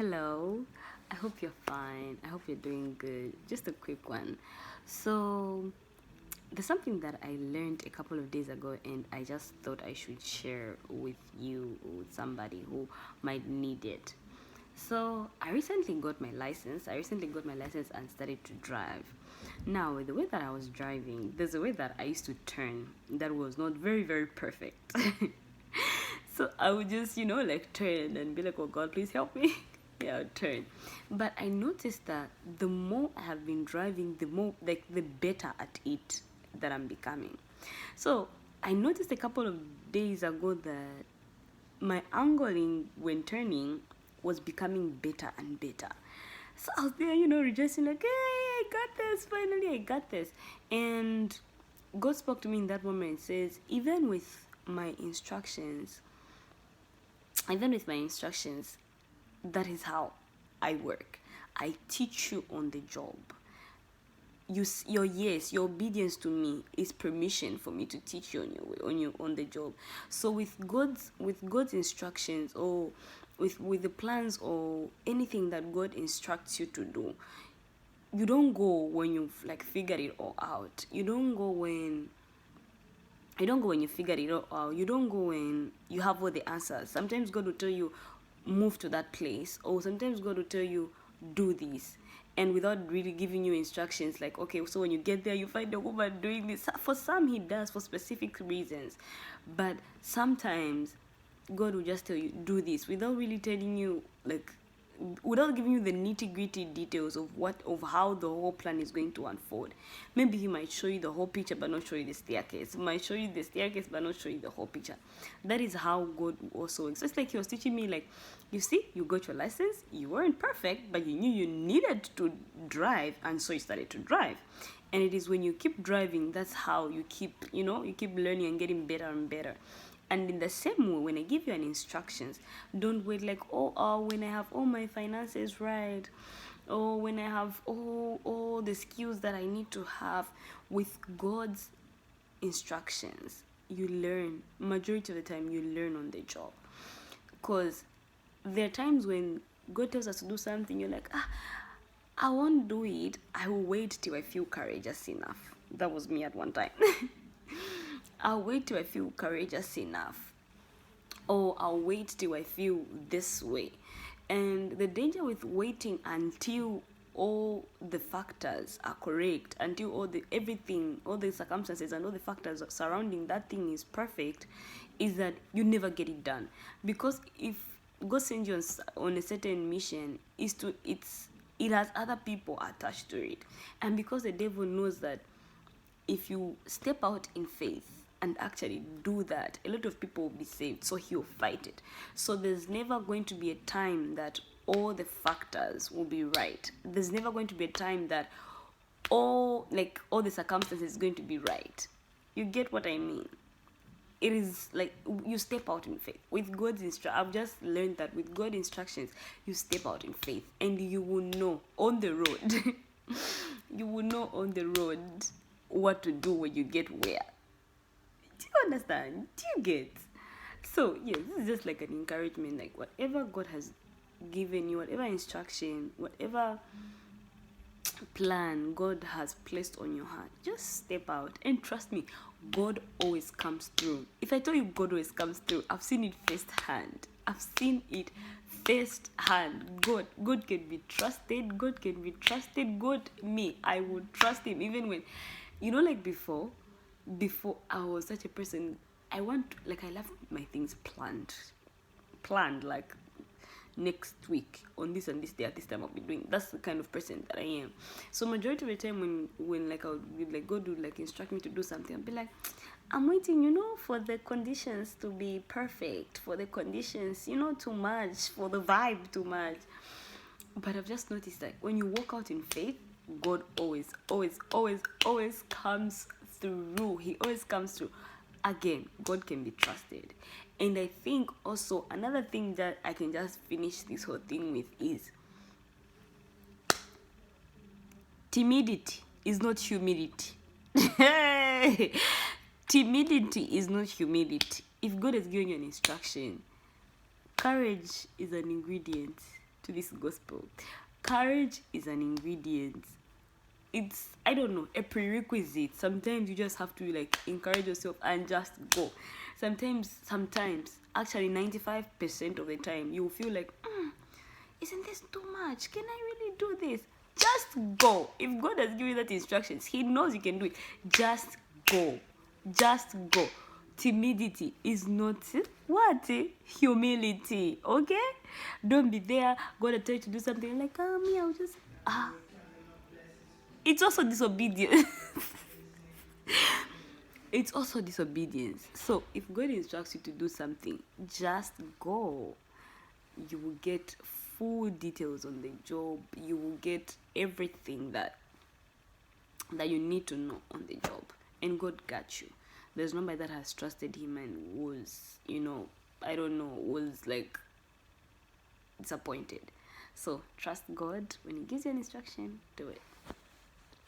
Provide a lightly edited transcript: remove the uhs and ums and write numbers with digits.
Hello, I hope you're fine. I hope you're doing good. Just a quick one. So, there's something that I learned a couple of days ago, and I just thought I should share with you, with somebody who might need it. So, I recently got my license. And started to drive. Now, with the way that I was driving, there's a way that I used to turn that was not very, very perfect. So I would just, like turn and be like, oh God, please help me. Yeah, I'd turn. But I noticed that the more I have been driving, the more, like, the better at it that I'm becoming. So I noticed a couple of days ago that my angling when turning was becoming better and better. So I was there, rejoicing like, hey, I got this, finally I got this. And God spoke to me in that moment and says, even with my instructions, that is how I work. I teach you on the job. Your obedience to me is permission for me to teach you on the job. So with God's instructions, or with the plans, or anything that God instructs you to do, you don't go when you've like figured it all out. You don't go when you figured it all out. You don't go when you have all the answers. Sometimes God will tell you, move to that place. Or sometimes God will tell you, do this. And without really giving you instructions, like, okay, so when you get there, you find a woman doing this. For some, he does for specific reasons. But sometimes God will just tell you, do this, without really telling you, like, without giving you the nitty-gritty details of how the whole plan is going to unfold. Maybe he might show you the whole picture but not show you the staircase. He might show you the staircase but not show you the whole picture. That is how God also works. It's like he was teaching me, like, you see, you got your license, you weren't perfect, but you knew you needed to drive, and so you started to drive. And it is when you keep driving, that's how you keep learning and getting better and better. And in the same way, when I give you an instructions, don't wait like, when I have all my finances right, or when I have all the skills that I need to have. With God's instructions, you learn. Majority of the time, you learn on the job. Because there are times when God tells us to do something, you're like, I won't do it. I will wait till I feel courageous enough. That was me at one time. I'll wait till I feel courageous enough. Or I'll wait till I feel this way. And the danger with waiting until all the factors are correct, until all the circumstances and all the factors surrounding that thing is perfect, is that you never get it done. Because if God sends you on a certain mission, it has other people attached to it. And because the devil knows that if you step out in faith and actually do that, a lot of people will be saved, so he'll fight it. So there's never going to be a time that all the factors will be right. There's never going to be a time that all the circumstances is going to be right. You get what I mean? It is like you step out in faith. With God's I've just learned that with God's instructions, you step out in faith, and you will know on the road. You will know on the road what to do when you get where. Do you understand? Do you get? So yeah, this is just like an encouragement. Like, whatever God has given you, whatever instruction, whatever plan God has placed on your heart, just step out and trust me, God always comes through. If I tell you God always comes through, I've seen it firsthand. God can be trusted. God can be trusted. I would trust him even when, like before I was such a person. I love my things planned, like next week on this and this day at this time I'll be doing. That's the kind of person that I am. So majority of the time when like I would like God would like instruct me to do something, I'd be like, I'm waiting, for the conditions to be perfect, for the conditions, to match, for the vibe to match. But I've just noticed that when you walk out in faith, God always comes through. He always comes through. Again, God can be trusted. And I think also another thing that I can just finish this whole thing with is timidity is not humility. Timidity is not humility. If God has given you an instruction, courage is an ingredient. to this gospel. Courage is an ingredient. It's, I don't know, a prerequisite. Sometimes you just have to like encourage yourself and just go. Sometimes, actually 95% of the time, you will feel like, isn't this too much? Can I really do this? Just go. If God has given you that instructions, He knows you can do it. Just go. Just go. Timidity is not what? Humility. Okay? Don't be there. God will tell you to do something like, me, I'll just it's also disobedience. It's also disobedience. So if God instructs you to do something, just go. You will get full details on the job. You will get everything that you need to know on the job. And God got you. There's nobody that has trusted Him and was, was like disappointed. So trust God. When He gives you an instruction, do it.